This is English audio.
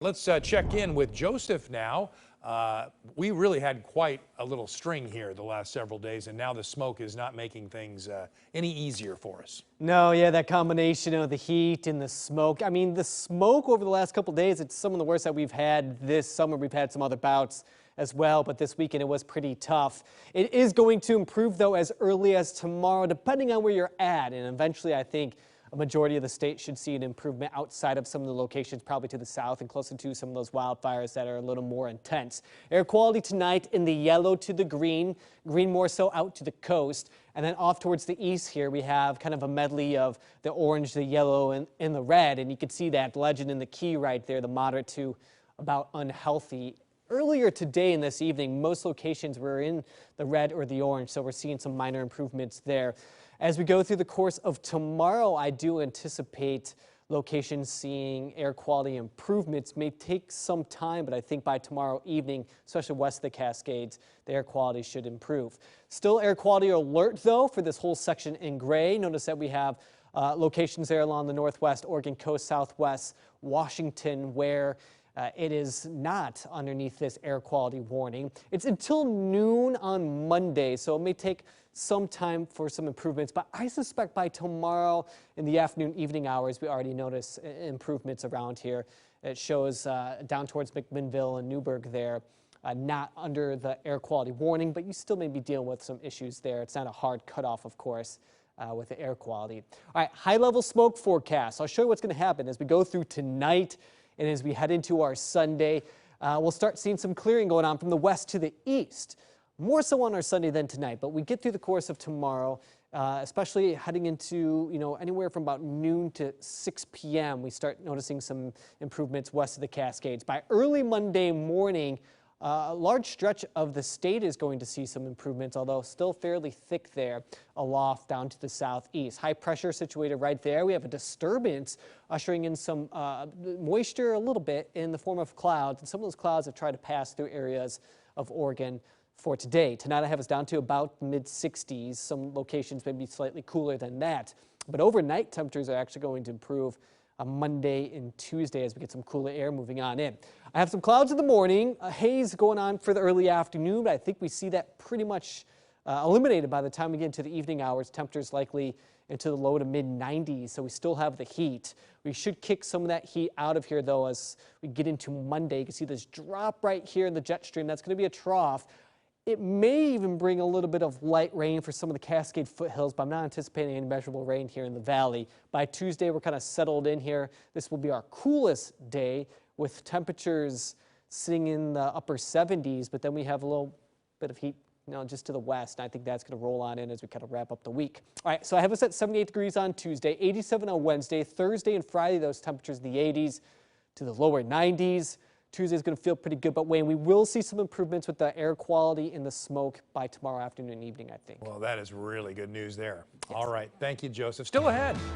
Let's check in with Joseph now. We really had quite a little string here the last several days, and now the smoke is not making things any easier for us. No, yeah, that combination of the heat and the smoke. I mean, the smoke over the last couple of days, it's some of the worst that we've had this summer. We've had some other bouts as well, but this weekend it was pretty tough. It is going to improve, though, as early as tomorrow, depending on where you're at, and eventually I think a majority of the state should see an improvement outside of some of the locations, probably to the south and closer to some of those wildfires that are a little more intense. Air quality tonight in the yellow to the green more so out to the coast. And then off towards the east here, we have kind of a medley of the orange, the yellow, and the red. And you can see that legend in the key right there, the moderate to about unhealthy. Earlier today and this evening, most locations were in the red or the orange, so we're seeing some minor improvements there. As we go through the course of tomorrow, I do anticipate locations seeing air quality improvements. May take some time, but I think by tomorrow evening, especially west of the Cascades, the air quality should improve. Still air quality alert, though, for this whole section in gray. Notice that we have locations there along the northwest, Oregon coast, southwest, Washington, where it is not underneath this air quality warning. It's until noon on Monday, so it may take some time for some improvements, but I suspect by tomorrow in the afternoon, evening hours, we already notice improvements around here. It shows down towards McMinnville and Newburgh there, not under the air quality warning, but you still may be dealing with some issues there. It's not a hard cutoff, of course, with the air quality. All right, high-level smoke forecast. I'll show you what's going to happen as we go through tonight. And as we head into our Sunday, we'll start seeing some clearing going on from the west to the east. More so on our Sunday than tonight, but we get through the course of tomorrow, especially heading into, anywhere from about noon to 6 p.m. We start noticing some improvements west of the Cascades. By early Monday morning, a large stretch of the state is going to see some improvements, although still fairly thick there aloft down to the southeast. High pressure situated right there. We have a disturbance ushering in some moisture a little bit in the form of clouds, and some of those clouds have tried to pass through areas of Oregon for today. Tonight I have us down to about mid-60s. Some locations may be slightly cooler than that, but overnight temperatures are actually going to improve on Monday and Tuesday as we get some cooler air moving on in. I have some clouds in the morning, a haze going on for the early afternoon, but I think we see that pretty much eliminated by the time we get into the evening hours. Temperatures likely into the low to mid 90s, so we still have the heat. We should kick some of that heat out of here, though, as we get into Monday. You can see this drop right here in the jet stream. That's going to be a trough. It may even bring a little bit of light rain for some of the Cascade foothills, but I'm not anticipating any measurable rain here in the valley. By Tuesday, we're kind of settled in here. This will be our coolest day with temperatures sitting in the upper 70s, but then we have a little bit of heat just to the west, and I think that's going to roll on in as we kind of wrap up the week. All right, so I have us at 78 degrees on Tuesday, 87 on Wednesday. Thursday and Friday, those temperatures in the 80s to the lower 90s. Tuesday's going to feel pretty good, but Wayne, we will see some improvements with the air quality and the smoke by tomorrow afternoon and evening, I think. Well, that is really good news there. Yes. All right. Thank you, Joseph. Still ahead.